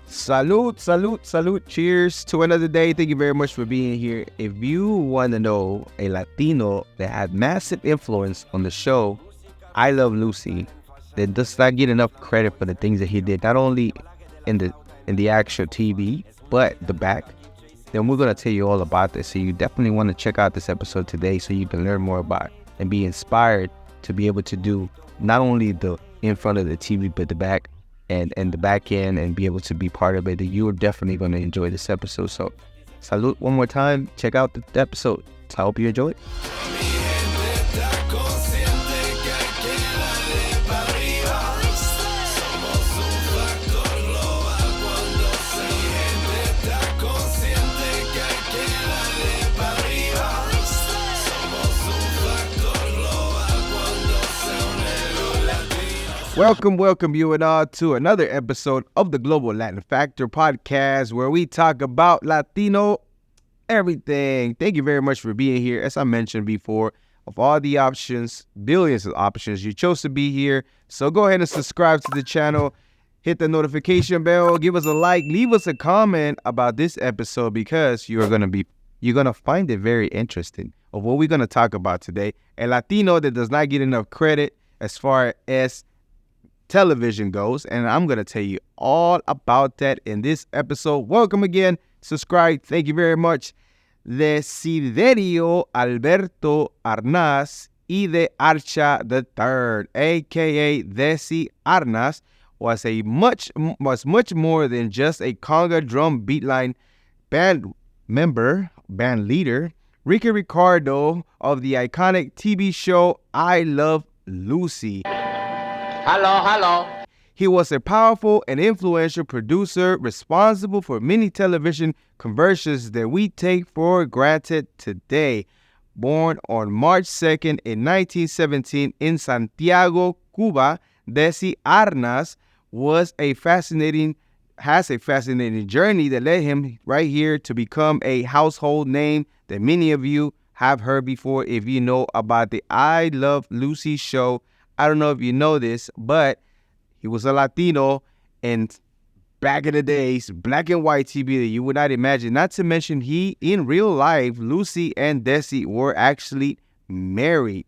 Salute, salute, salute. Cheers to another day. Thank you very much for being here. If you want to know a Latino that had massive influence on the show, I Love Lucy, that does not get enough credit for the things that he did, not only in the actual TV, but the back, then we're going to tell you all about this. So you definitely want to check out this episode today so you can learn more about it and be inspired to be able to do not only the in front of the TV, but the back and the back end and be able to be part of it. You are definitely going to enjoy this episode. So salute one more time. Check out the episode. I hope you enjoy it. Welcome you and all to another episode of the Global Latin Factor podcast, where we talk about Latino everything. Thank you very much for being here. As I mentioned before, of all the options, billions of options, you chose to be here. So go ahead and subscribe to the channel, hit the notification bell, give us a like, leave us a comment about this episode because you're gonna find it very interesting of what we're gonna talk about today. A Latino that does not get enough credit as far as television goes, and I'm going to tell you all about that in this episode. Welcome again. Subscribe. Thank you very much. Desiderio Alberto Arnaz y de Acha III, a.k.a. Desi Arnaz, was much more than just a conga drum beatline band member, band leader. Ricky Ricardo of the iconic TV show I Love Lucy. Hello. He was a powerful and influential producer responsible for many television conversions that we take for granted today. Born on March 2nd in 1917 in Santiago, Cuba, Desi Arnaz has a fascinating journey that led him right here to become a household name that many of you have heard before if you know about the I Love Lucy show. I don't know if you know this, but he was a Latino, and back in the days, black and white TV that you would not imagine. Not to mention in real life, Lucy and Desi were actually married.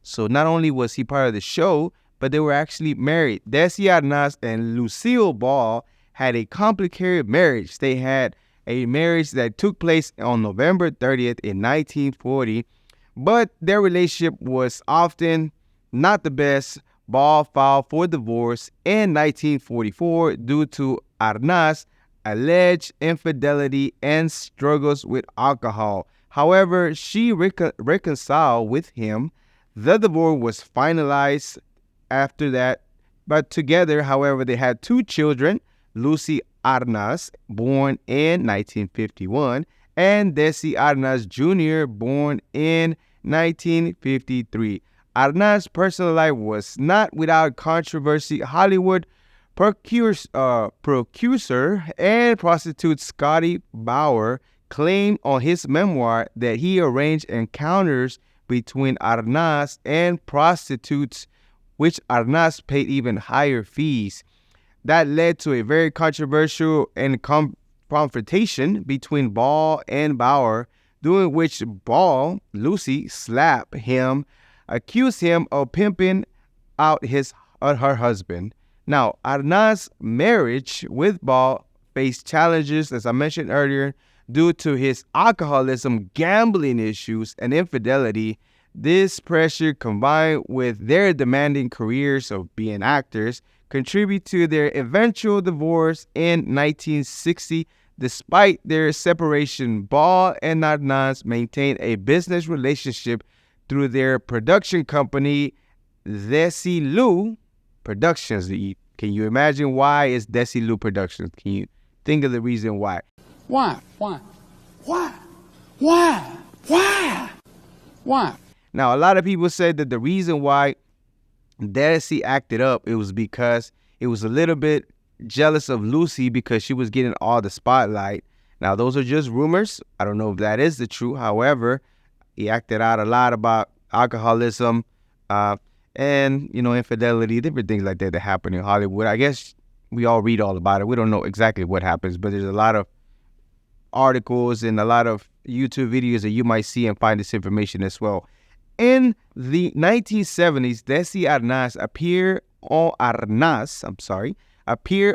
So not only was he part of the show, but they were actually married. Desi Arnaz and Lucille Ball had a complicated marriage. They had a marriage that took place on November 30th in 1940, but their relationship was often not the best. Ball filed for divorce in 1944 due to Arnaz's alleged infidelity and struggles with alcohol. However, she reconciled with him. The divorce was finalized after that, but together, however, they had two children, Lucy Arnaz, born in 1951, and Desi Arnaz Jr., born in 1953. Arnaz's personal life was not without controversy. Hollywood producer and prostitute Scotty Bauer claimed on his memoir that he arranged encounters between Arnaz and prostitutes, which Arnaz paid even higher fees. That led to a very controversial and confrontation between Ball and Bauer, during which Ball, Lucy, slapped him, accused him of pimping out her husband. Now, Arnaz's marriage with Ball faced challenges, as I mentioned earlier, due to his alcoholism, gambling issues, and infidelity. This pressure, combined with their demanding careers of being actors, contributed to their eventual divorce in 1960. Despite their separation, Ball and Arnaz maintained a business relationship through their production company, Desi Lu Productions. Can you imagine why it's Desi Lu Productions? Can you think of the reason why? Why? Now, a lot of people said that the reason why Desi acted up, it was because it was a little bit jealous of Lucy because she was getting all the spotlight. Now, those are just rumors. I don't know if that is the truth. However, he acted out a lot about alcoholism and, infidelity, different things like that happen in Hollywood. I guess we all read all about it. We don't know exactly what happens, but there's a lot of articles and a lot of YouTube videos that you might see and find this information as well. In the 1970s, Desi Arnaz appeared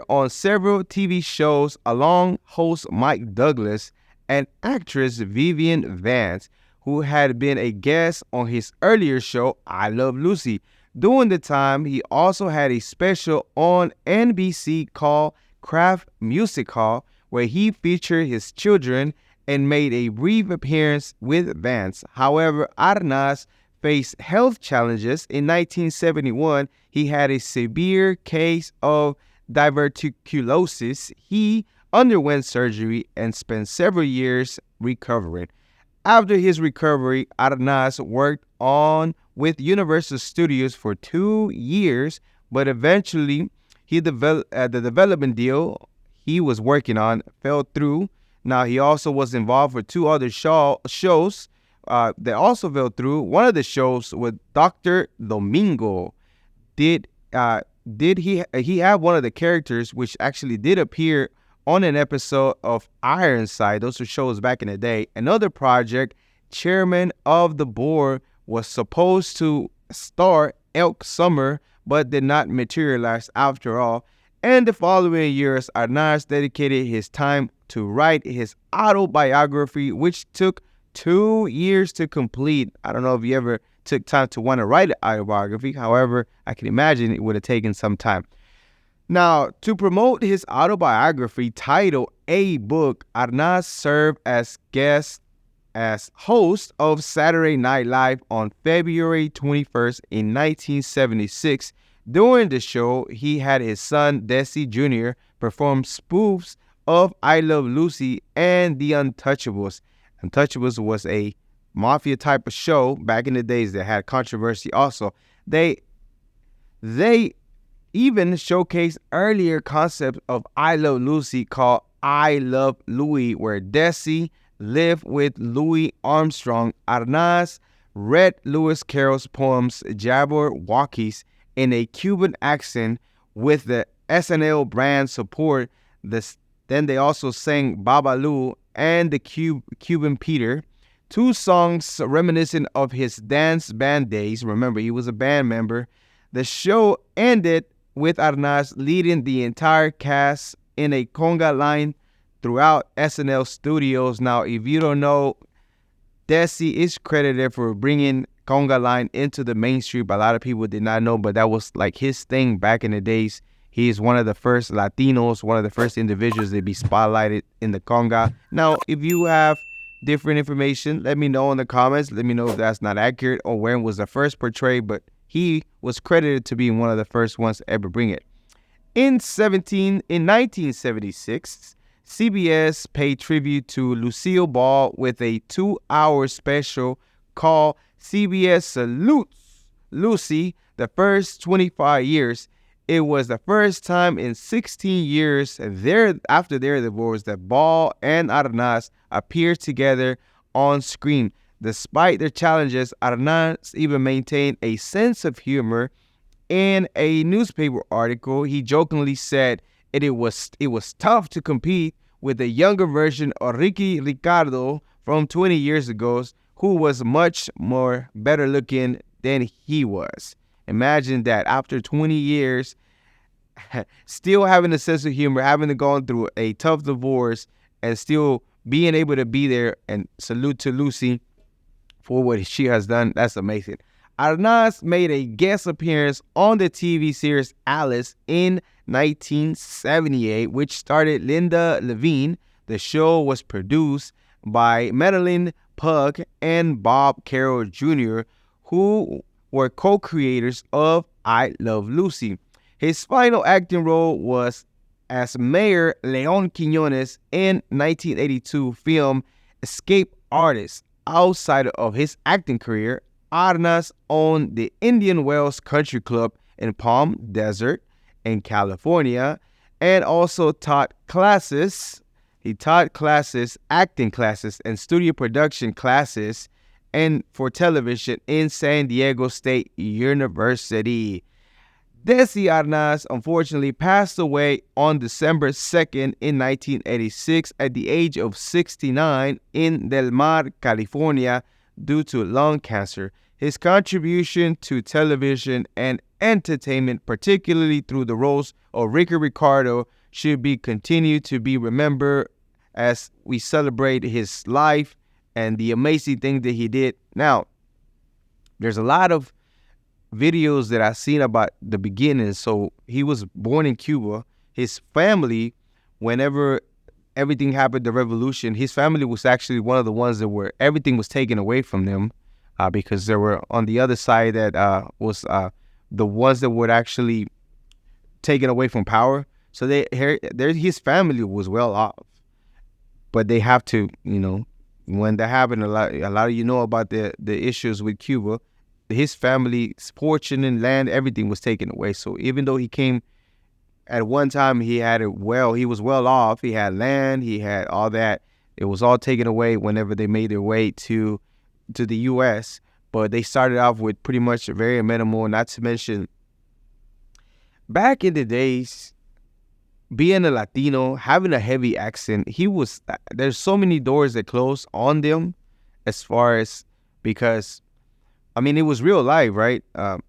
on several TV shows along host Mike Douglas and actress Vivian Vance, who had been a guest on his earlier show, I Love Lucy. During the time, he also had a special on NBC called Craft Music Hall, where he featured his children and made a brief appearance with Vance. However, Arnaz faced health challenges. In 1971, he had a severe case of diverticulosis. He underwent surgery and spent several years recovering. After his recovery, Arnaz worked on with Universal Studios for 2 years, but eventually the development deal he was working on fell through. Now, he also was involved for 2 other shows that also fell through. One of the shows with Dr. Domingo. Did he have one of the characters which actually did appear on an episode of Ironside? Those were shows back in the day. Another project, Chairman of the Board, was supposed to star Elk Summer, but did not materialize after all. And the following years, Arnaz dedicated his time to write his autobiography, which took 2 years to complete. I don't know if you ever took time to want to write an autobiography. However, I can imagine it would have taken some time. Now, to promote his autobiography titled A Book, Arnaz served as host of Saturday Night Live on February 21st in 1976. During the show, he had his son, Desi Jr., perform spoofs of I Love Lucy and The Untouchables. Untouchables was a mafia type of show back in the days that had controversy also. They even showcased earlier concepts of I Love Lucy called I Love Louie, where Desi lived with Louis Armstrong. Arnaz read Lewis Carroll's poems Jabberwockies in a Cuban accent with the SNL brand support. Then they also sang Babalu and the Cuban Peter, 2 songs reminiscent of his dance band days. Remember, he was a band member. The show ended with Arnaz leading the entire cast in a conga line throughout SNL studios. Now, if you don't know, Desi is credited for bringing conga line into the mainstream. A lot of people did not know, but that was like his thing back in the days. He is one of the first Latinos, one of the first individuals to be spotlighted in the conga. Now, if you have different information, let me know in the comments. Let me know if that's not accurate or when was the first portrayed, but he was credited to being one of the first ones to ever bring it. In 1976, CBS paid tribute to Lucille Ball with a 2-hour special called CBS Salutes Lucy the First 25 Years. It was the first time in 16 years after their divorce that Ball and Arnaz appeared together on screen. Despite their challenges, Arnaz even maintained a sense of humor. In a newspaper article, he jokingly said it was tough to compete with the younger version of Ricky Ricardo from 20 years ago, who was much more better looking than he was. Imagine that after 20 years, still having a sense of humor, having to go through a tough divorce, and still being able to be there and salute to Lucy for what she has done. That's amazing. Arnaz made a guest appearance on the TV series Alice in 1978, which starred Linda Levine. The show was produced by Madeline Pugh and Bob Carroll Jr., who were co-creators of I Love Lucy. His final acting role was as Mayor Leon Quiñones in 1982 film Escape Artist. Outside of his acting career, Arnaz owned the Indian Wells Country Club in Palm Desert in California, and also taught classes. He taught classes, acting classes, and studio production classes and for television in San Diego State University. Desi Arnaz unfortunately passed away on December 2nd in 1986 at the age of 69 in Del Mar, California, due to lung cancer. His contribution to television and entertainment, particularly through the roles of Ricky Ricardo, should be continued to be remembered as we celebrate his life and the amazing thing that he did. Now, there's a lot of videos that I've seen about the beginning. So he was born in Cuba. His family, whenever everything happened, the revolution, his family was actually one of the ones that were, everything was taken away from them because there were on the other side that was the ones that were actually taken away from power. So his family was well off, but they have to, when that happened, a lot of you know about the issues with Cuba. His family's fortune and land, everything was taken away. So even though he came at one time, he was well off. He had land, he had all that. It was all taken away whenever they made their way to the U.S. But they started off with pretty much very minimal. Not to mention, back in the days, being a Latino, having a heavy accent, there's so many doors that closed on them as far as, because it was real life, right?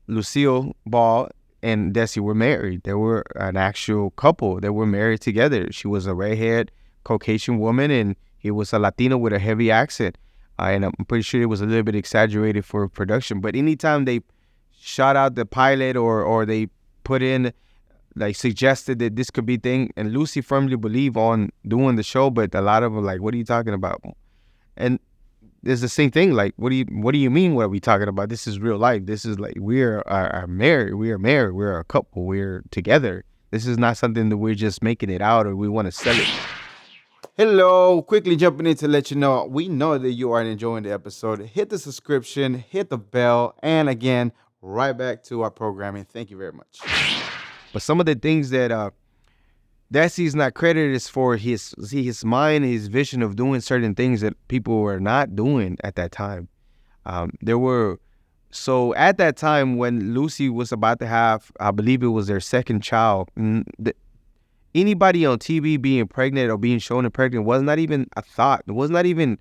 Lucille Ball and Desi were married. They were an actual couple. They were married together. She was a redhead Caucasian woman, and he was a Latino with a heavy accent. And I'm pretty sure it was a little bit exaggerated for production. But anytime they shot out the pilot or they put in, like, suggested that this could be thing, and Lucy firmly believed on doing the show, but a lot of them like, what are you talking about? And it's the same thing. Like, what do you mean? What are we talking about? This is real life. This is like, we are married. We are married. We're a couple. We're together. This is not something that we're just making it out or we want to sell it. Hello, quickly jumping in to let you know, we know that you are enjoying the episode. Hit the subscription, hit the bell, and again, right back to our programming. Thank you very much. But some of the things that Desi's not credited is for his mind, his vision of doing certain things that people were not doing at that time. So at that time when Lucy was about to have, I believe it was their second child, anybody on TV being pregnant or being shown pregnant was not even a thought. It was not even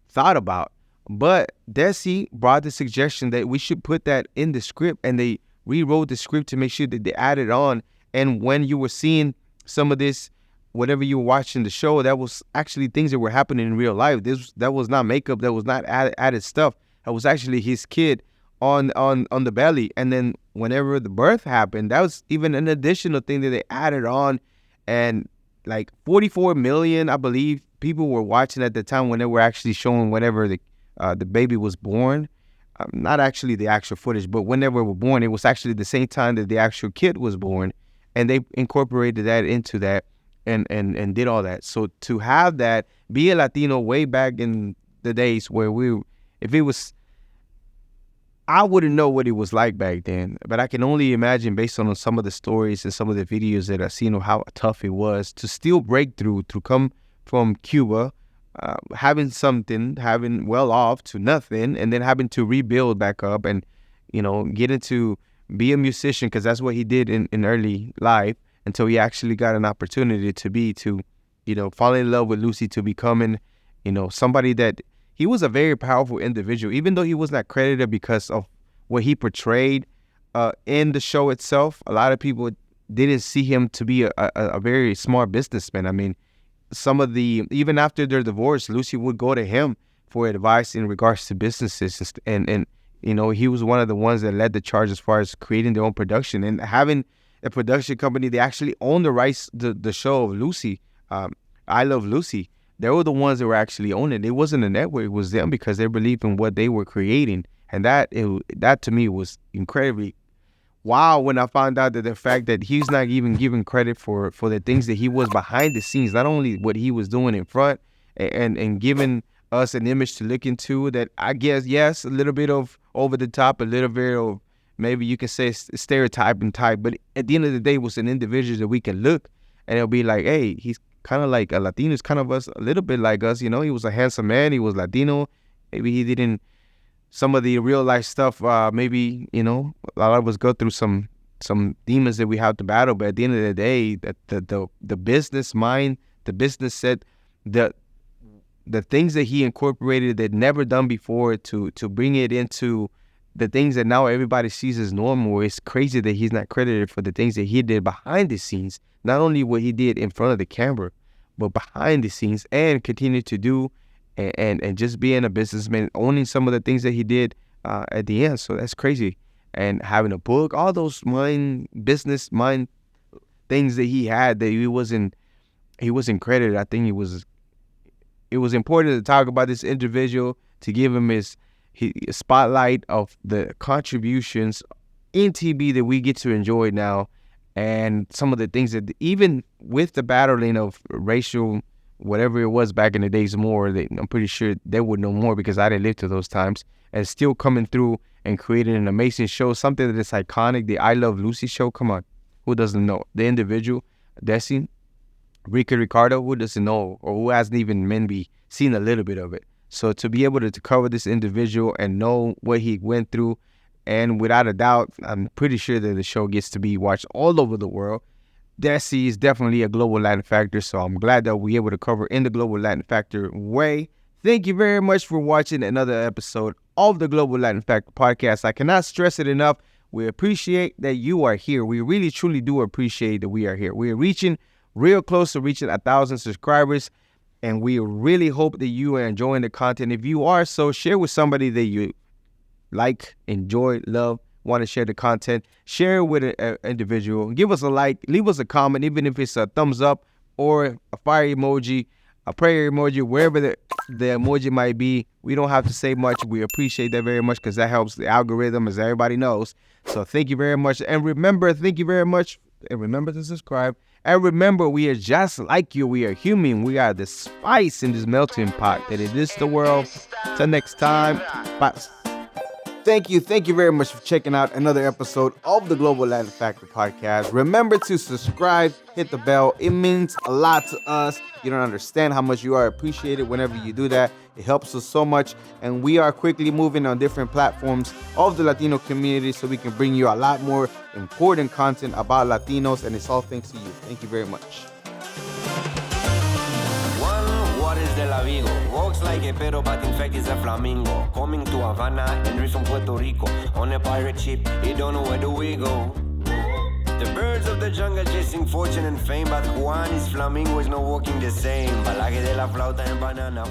thought about. But Desi brought the suggestion that we should put that in the script, and they rewrote the script to make sure that they added on. And when you were seeing some of this, whatever you were watching the show, that was actually things that were happening in real life. That was not makeup. That was not added stuff. That was actually his kid on the belly. And then whenever the birth happened, that was even an additional thing that they added on. And like 44 million, I believe, people were watching at the time when they were actually showing whenever the baby was born. Not actually the actual footage, but when they were born, it was actually the same time that the actual kid was born. And they incorporated that into that and did all that. So to have that, be a Latino way back in the days where I wouldn't know what it was like back then, but I can only imagine based on some of the stories and some of the videos that I've seen of how tough it was to still break through, to come from Cuba, having well off to nothing, and then having to rebuild back up and, get into be a musician, because that's what he did in early life, until he actually got an opportunity to fall in love with Lucy, to becoming, somebody that he was a very powerful individual, even though he was not credited because of what he portrayed in the show itself. A lot of people didn't see him to be a very smart businessman. Even after their divorce, Lucy would go to him for advice in regards to businesses, and he was one of the ones that led the charge as far as creating their own production and having a production company. They actually owned the rights to the show of Lucy, I Love Lucy. They were the ones that were actually owning it. It wasn't a network, it was them, because they believed in what they were creating. And that to me was incredibly wow when I found out that the fact that he's not even given credit for the things that he was behind the scenes, not only what he was doing in front and giving us an image to look into that, I guess, yes, a little bit of over the top, a little bit of, maybe you can say, stereotype and type, but at the end of the day, it was an individual that we can look and it'll be like, hey, he's kind of like a Latino, is kind of us, a little bit like us, he was a handsome man, he was Latino, maybe he didn't, some of the real life stuff, maybe, a lot of us go through some some demons that we have to battle. But at the end of the day, the business mind, the business set, the things that he incorporated that never done before to bring it into the things that now everybody sees as normal. It's crazy that he's not credited for the things that he did behind the scenes. Not only what he did in front of the camera, but behind the scenes, and continue to do and just being a businessman, owning some of the things that he did at the end. So that's crazy. And having a book, all those business mind things that he had that he wasn't credited. I think it was important to talk about this individual, to give him his spotlight of the contributions in TV that we get to enjoy now, and some of the things that even with the battling of racial, whatever it was back in the days, I'm pretty sure they would know more because I didn't live through those times, and still coming through and creating an amazing show, something that is iconic, the I Love Lucy show. Come on, who doesn't know? The individual, Desi, Ricardo, who doesn't know, or who hasn't even maybe seen a little bit of it. So to be able to cover this individual and know what he went through, and without a doubt, I'm pretty sure that the show gets to be watched all over the world. Desi is definitely a global Latin factor, so I'm glad that we're able to cover in the global Latin factor way. Thank you very much for watching another episode of the Global Latin Factor podcast. I cannot stress it enough. We appreciate that you are here. We really, truly do appreciate that we are here. We are reaching real close to reaching 1,000 subscribers, and we really hope that you are enjoying the content. If you are, so share with somebody that you like, enjoy, love, want to share the content. Share it with an individual. Give us a like, leave us a comment, even if it's a thumbs up or a fire emoji, a prayer emoji, wherever the emoji might be. We don't have to say much. We appreciate that very much because that helps the algorithm, as everybody knows. So thank you very much. And remember, thank you very much. And remember to subscribe. And remember, we are just like you. We are human. We are the spice in this melting pot that it is the world. Till next time. Bye. Thank you very much for checking out another episode of the Global Latin Factor podcast. Remember to subscribe, hit the bell. It means a lot to us. You don't understand how much you are appreciated whenever you do that. It helps us so much. And we are quickly moving on different platforms of the Latino community so we can bring you a lot more important content about Latinos. And it's all thanks to you. Thank you very much. What is the la Vigo? Walks like a pero but in fact is a flamingo. Coming to Havana and reach from Puerto Rico. On a pirate ship, you don't know where do we go. The birds of the jungle chasing fortune and fame, but Juan is flamingo is not walking the same. Balaje de la flauta and banana.